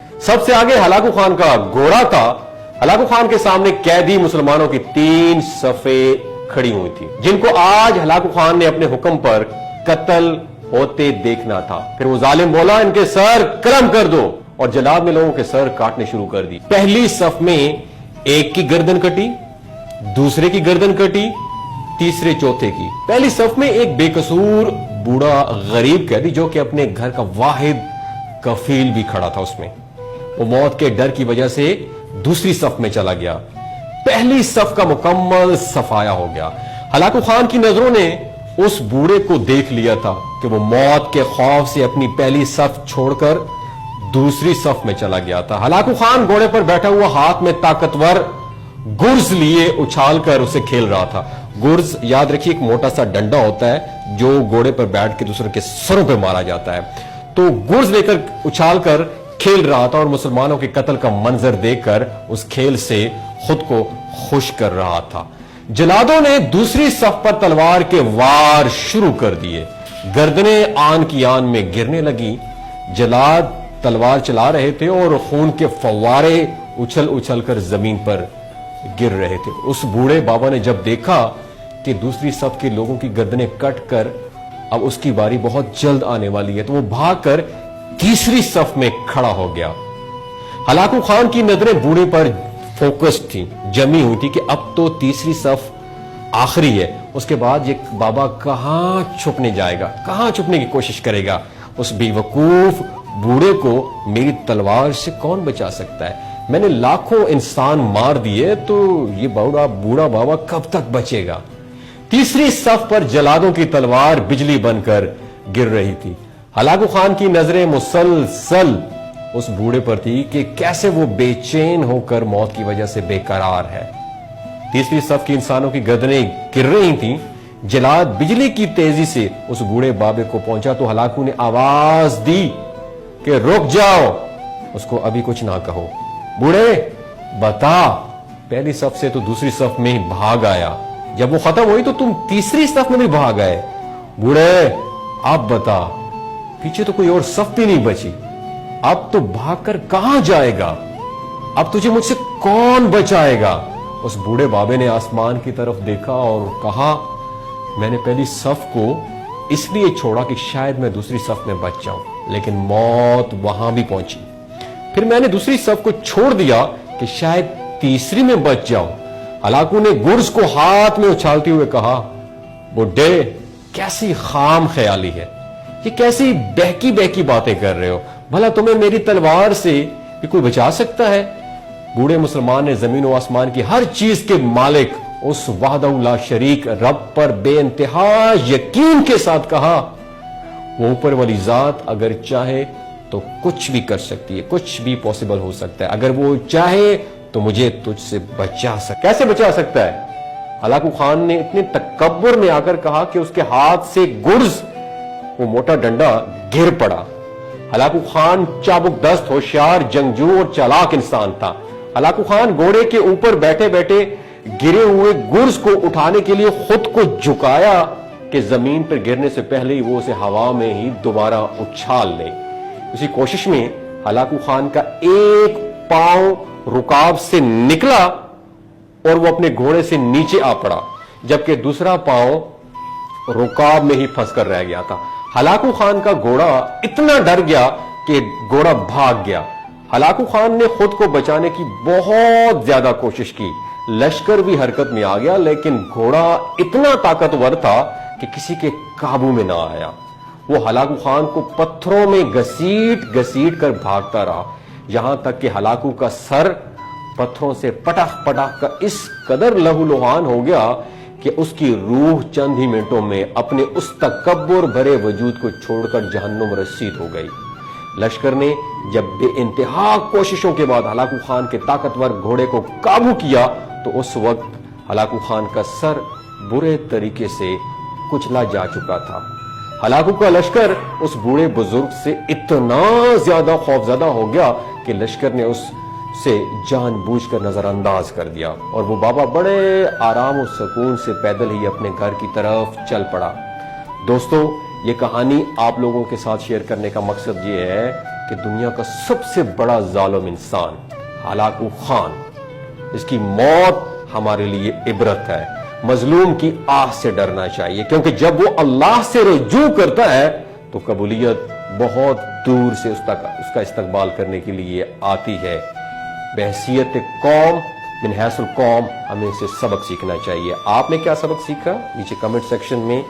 सबसे आगे हलाकू खान का घोड़ा था। हलाकू खान के सामने कैदी मुसलमानों की 3 सफे खड़ी हुई थी, जिनको आज हलाकू खान ने अपने हुक्म पर कत्ल होते देखना था। फिर वो जालिम बोला, इनके सर कलम कर दो, और जलाद ने लोगों के सर काटने शुरू कर दी। पहली सफ में एक की गर्दन कटी, दूसरे की गर्दन कटी, तीसरे चौथे की। पहली सफ में एक बेकसूर बूढ़ा गरीब कैदी, जो कि अपने घर का वाहिद कफील भी खड़ा था, उसमें वो मौत के डर की वजह से दूसरी सफ में चला गया। पहली सफ का मुकम्मल सफाया हो गया। हलाकू खान की नजरों ने उस बूढ़े को देख लिया था कि वो मौत के खौफ से अपनी पहली सफ छोड़कर दूसरी सफ में चला गया था। हलाकू खान घोड़े पर बैठा हुआ हाथ में ताकतवर गुर्ज लिए उछालकर उसे खेल रहा था। गुर्ज, याद रखिए, एक मोटा सा डंडा होता है जो घोड़े पर बैठ के दूसरे के सरों पे मारा जाता है। तो गुर्ज लेकर उछालकर खेल रहा था और मुसलमानों के कत्ल का मंजर देखकर उस खेल से खुद को खुश कर रहा था। जलादों ने दूसरी सफ पर तलवार के वार शुरू कर दिए। गर्दनें आन की आन में गिरने लगी। जलाद तलवार चला रहे थे और खून के फव्वारे उछल उछल कर जमीन पर गिर रहे थे। उस बूढ़े बाबा ने जब देखा कि दूसरी सफ के लोगों की गर्दनें कट कर अब उसकी बारी बहुत जल्द आने वाली है, तो वो भागकर तीसरी सफ में खड़ा हो गया। हलाकू खान की नजरें बूढ़े पर फोकस थी, जमी हुई थी कि अब तो तीसरी सफ आखिरी है। उसके बाद ये बाबा कहां छुपने जाएगा, कहां छुपने की कोशिश करेगा। उस बेवकूफ बूढ़े को मेरी तलवार से कौन बचा सकता है? मैंने लाखों इंसान मार दिए, तो ये बूढ़ा बाबा कब तक बचेगा? तीसरी सफ पर जलादों की तलवार बिजली बनकर गिर रही थी। हलाकू खान की नजरें मुसलसल उस बूढ़े पर थी कि कैसे वो बेचैन होकर मौत की वजह से बेकरार है। तीसरी सफ की इंसानों की गर्दनें गिर रही थी। जलाद बिजली की तेजी से उस बूढ़े बाबे को पहुंचा तो हलाकू ने आवाज दी कि रुक जाओ, उसको अभी कुछ ना कहो। बूढ़े बता, पहली सफ से तो दूसरी सफ में ही भाग आया, जब वो खत्म हुई तो तुम तीसरी सफ में भी भाग आए। बूढ़े अब बता, पीछे तो कोई और सफ भी नहीं बची, अब तो भागकर कहां जाएगा? अब तुझे मुझसे कौन बचाएगा? उस बूढ़े बाबे ने आसमान की तरफ देखा और कहा, मैंने पहली सफ को इसलिए छोड़ा कि शायद मैं दूसरी सफ में बच जाऊं, लेकिन मौत वहां भी पहुंची। फिर मैंने दूसरी सफ को छोड़ दिया कि शायद तीसरी में बच जाऊं। हलाकू ने गुर्ज को हाथ में उछालते हुए कहा, बुड्ढे कैसी खाम ख्याली है, ये कैसी बहकी बहकी बातें कर रहे हो? भला तुम्हें मेरी तलवार से भी कोई बचा सकता है? बूढ़े मुसलमान ने जमीन और आसमान की हर चीज के मालिक उस वहदहू ला शरीक रब पर बेइंतहा यकीन के साथ कहा, वो ऊपर वाली जात अगर चाहे तो कुछ भी कर सकती है, कुछ भी पॉसिबल हो सकता है। अगर वो चाहे तो मुझे तुझसे बचा सकता। कैसे बचा सकता है? हलाकू खान ने इतने तकब्बुर में आकर कहा कि उसके हाथ से गुर्ज, वो मोटा डंडा, गिर पड़ा। हलाकू खान चाबुक दस्त, होशियार, जंगजू और चालाक इंसान था। हलाकू खान घोड़े के ऊपर बैठे बैठे गिरे हुए गुर्ज को उठाने के लिए खुद को झुकाया कि जमीन पर गिरने से पहले ही वो उसे हवा में ही दोबारा उछाल ले। उसी कोशिश में हलाकू खान का एक पांव रुकाब से निकला और वो अपने घोड़े से नीचे आ पड़ा, जबकि दूसरा पांव रुकाब में ही फंसकर रह गया था। हलाकू खान का घोड़ा इतना डर गया कि घोड़ा भाग गया। हलाकू खान ने खुद को बचाने की बहुत ज्यादा कोशिश की, लश्कर भी हरकत में आ गया, लेकिन घोड़ा इतना ताकतवर था कि किसी के काबू में ना आया। वो हलाकू खान को पत्थरों में घसीट घसीट कर भागता रहा, यहां तक कि हलाकू का सर पत्थरों से पटक पटक कर इस कदर लहूलुहान हो गया कि उसकी रूह चंद ही मिनटों में अपने उस तकब्बुर भरे वजूद को छोड़कर जहन्नुम रसीद हो गई। लश्कर ने जब बेइंतहा कोशिशों के बाद हलाकू खान के ताकतवर घोड़े को काबू किया तो उस वक्त हलाकू खान का सर बुरे तरीके से कुचला जा चुका था। हलाकू का लश्कर उस बूढ़े बुजुर्ग से इतना ज्यादा खौफजदा हो गया कि लश्कर ने उससे जानबूझकर नजरअंदाज कर दिया और वो बाबा बड़े आराम और सुकून से पैदल ही अपने घर की तरफ चल पड़ा। दोस्तों, ये कहानी आप लोगों के साथ शेयर करने का मकसद ये है کہ دنیا کا سب سے بڑا ظالم انسان ہلاکو خان، اس کی موت ہمارے لیے عبرت ہے۔ مظلوم کی آہ سے ڈرنا چاہیے، کیونکہ جب وہ اللہ سے رجوع کرتا ہے تو قبولیت بہت دور سے اس کا استقبال کرنے کے لیے آتی ہے۔ بحیثیت قوم، من حیث القوم، ہمیں اسے سبق سیکھنا چاہیے۔ آپ نے کیا سبق سیکھا؟ نیچے کمنٹ سیکشن میں